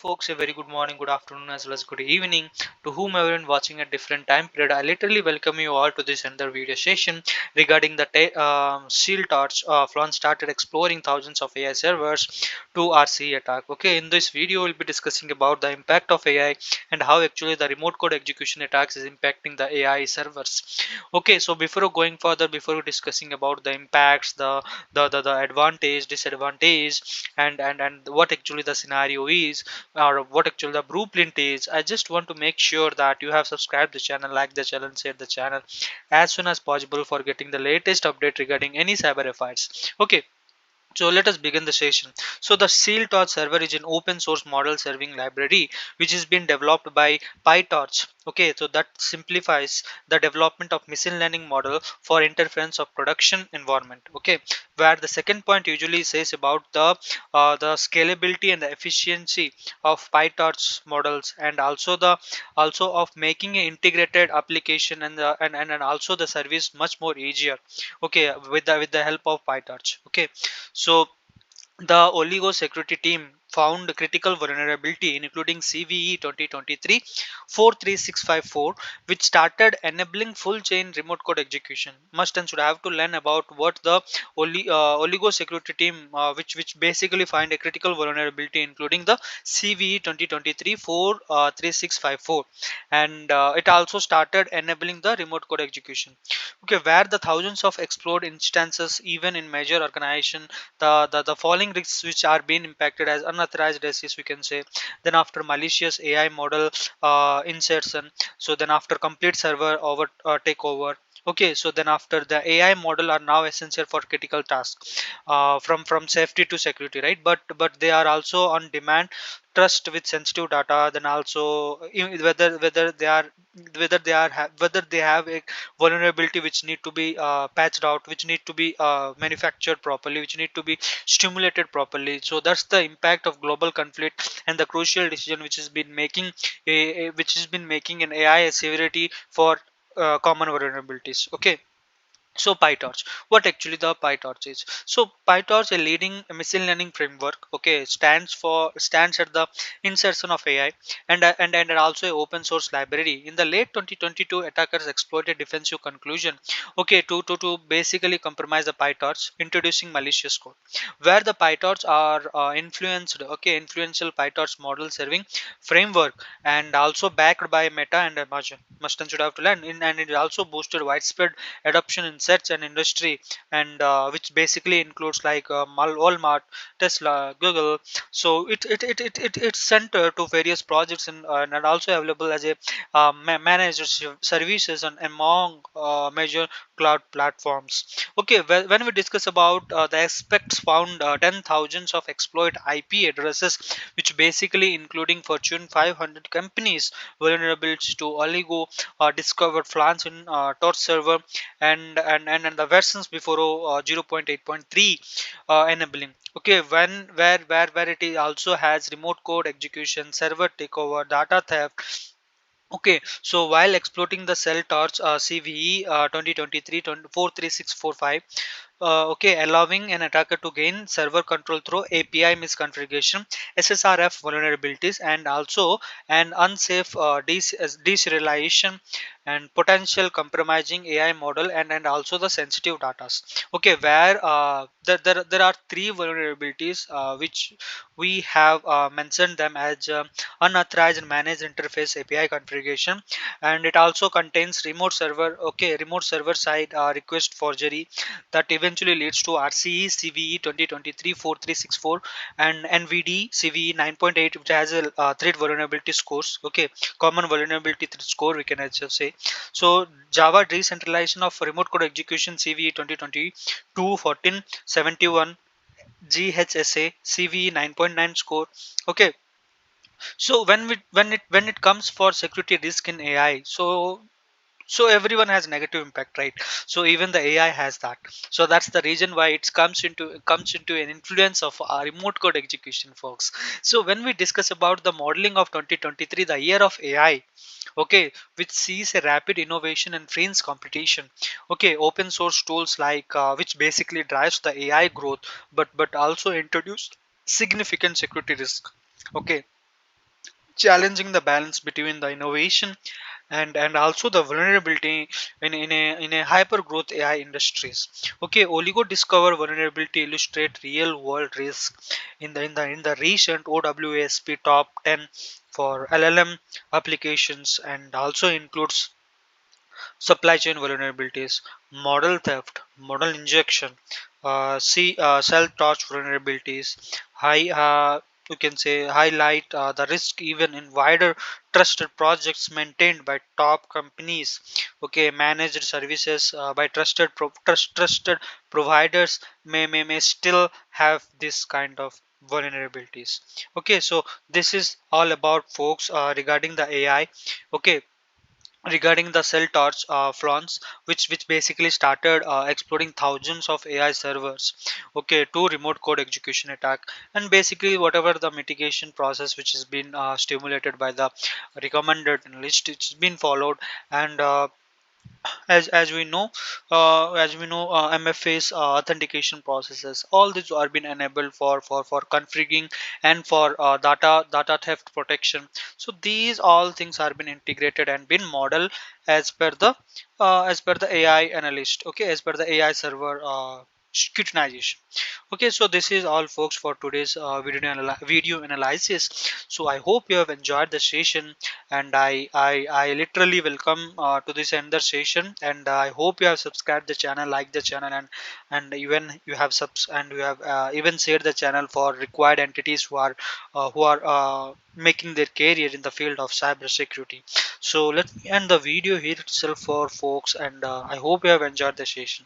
Folks, a very good morning, good afternoon, as well as good evening to whomever is watching at different time period. I literally welcome you all to this another video session regarding the ShellTorch. Flaw started exploring thousands of AI servers to RCE attack. Okay, in this video, we'll be discussing about the impact of AI and how actually the remote code execution attacks is impacting the AI servers. Okay, so before going further, before discussing about the impacts, the advantage, disadvantage, and what actually the scenario is or what actually the blueprint is, I just want to make sure that you have subscribed the channel, like the channel, share the channel as soon as possible for getting the latest update regarding any cyber affairs. Okay, so let us begin the session. So the ShellTorch server is an open source model serving library which has been developed by PyTorch. Okay, so that simplifies the development of machine learning model for interference of production environment. Okay, where the second point usually says about the scalability and the efficiency of PyTorch models, and also of making an integrated application and also the service much more easier. Okay, with the help of PyTorch. Okay, so the oligo security team found critical vulnerability including CVE 2023 43654, which started enabling full chain remote code execution. Must and should have to learn about what the oligo security team, which basically find a critical vulnerability including the CVE 2023 43654, and it also started enabling the remote code execution. Okay, where the thousands of explored instances even in major organization, the following risks which are being impacted as unauthorized access, we can say. Then after malicious AI model insertion, so then after complete server over takeover. Okay, so then after the AI model are now essential for critical tasks, from safety to security, right? But they are also on demand trust with sensitive data. Then also whether they have a vulnerability which need to be patched out, which need to be manufactured properly, which need to be stimulated properly. So that's the impact of global conflict and the crucial decision which has been making which has been making an AI a severity for common vulnerabilities. Okay, so PyTorch, what actually the PyTorch is? So PyTorch, a leading machine learning framework, okay, stands at the insertion of AI, and also a open source library. In the late 2022, attackers exploited defensive conclusion, okay, to basically compromise the PyTorch, introducing malicious code, where the PyTorch are influential PyTorch model serving framework, and also backed by Meta and Amazon. Must and should have to learn in, and it also boosted widespread adoption in search and industry, and which basically includes like Walmart, Tesla, Google. So it's centered to various projects, and also available as a managed services and among major cloud platforms. Okay, well, when we discuss about the aspects found, 10 thousands of exploit IP addresses, which basically including Fortune 500 companies vulnerabilities to oligo discovered flaws in torch server, and the versions before 0.8.3 enabling. Okay, when where it is also has remote code execution, server takeover, data theft. Okay, so while exploiting the cell torch CVE 2023 43645, okay, allowing an attacker to gain server control through API misconfiguration, SSRF vulnerabilities, and also an unsafe deserialization and potential compromising AI model, and also the sensitive data. Okay, where there are three vulnerabilities which we have mentioned them as unauthorized managed interface API configuration, and it also contains remote server side request forgery that eventually leads to RCE CVE 2023 4364 and NVD CVE 9.8, which has a threat vulnerability scores. Okay, common vulnerability threat score, we can also say. So Java decentralization of remote code execution CVE 2022 1471 GHSA CVE 9.9 score. Okay, so when it comes for security risk in AI, so everyone has negative impact, right? So even the AI has that. So that's the reason why it comes into an influence of our remote code execution, folks. So when we discuss about the modeling of 2023, the year of AI, okay, which sees a rapid innovation and frees competition. Okay, open source tools like which basically drives the AI growth, but also introduce significant security risk. Okay, challenging the balance between the innovation and also the vulnerability in a hyper growth AI industries. Okay, oligo discover vulnerability illustrate real world risk in the recent OWASP top 10 for LLM applications, and also includes supply chain vulnerabilities, model theft, model injection, ShellTorch vulnerabilities, high you can say highlight the risk even in wider trusted projects maintained by top companies. Okay, managed services by trusted providers may still have this kind of vulnerabilities. Okay, so this is all about folks regarding the AI. Okay, regarding the cell torch flaws, which basically started exploring thousands of AI servers, okay, to remote code execution attack, and basically whatever the mitigation process which has been stimulated by the recommended list, it's been followed. And as we know MFA's authentication processes, all these are been enabled for configuring and for data theft protection. So these all things are been integrated and been modeled as per the AI analyst, okay, as per the AI server scrutinization. Okay, so this is all folks for today's video analysis. So I hope you have enjoyed the session, and I literally welcome to this another session, and I hope you have subscribed the channel, like the channel, and even you have even shared the channel for required entities who are making their career in the field of cybersecurity. So let me end the video here itself for folks, and I hope you have enjoyed the session.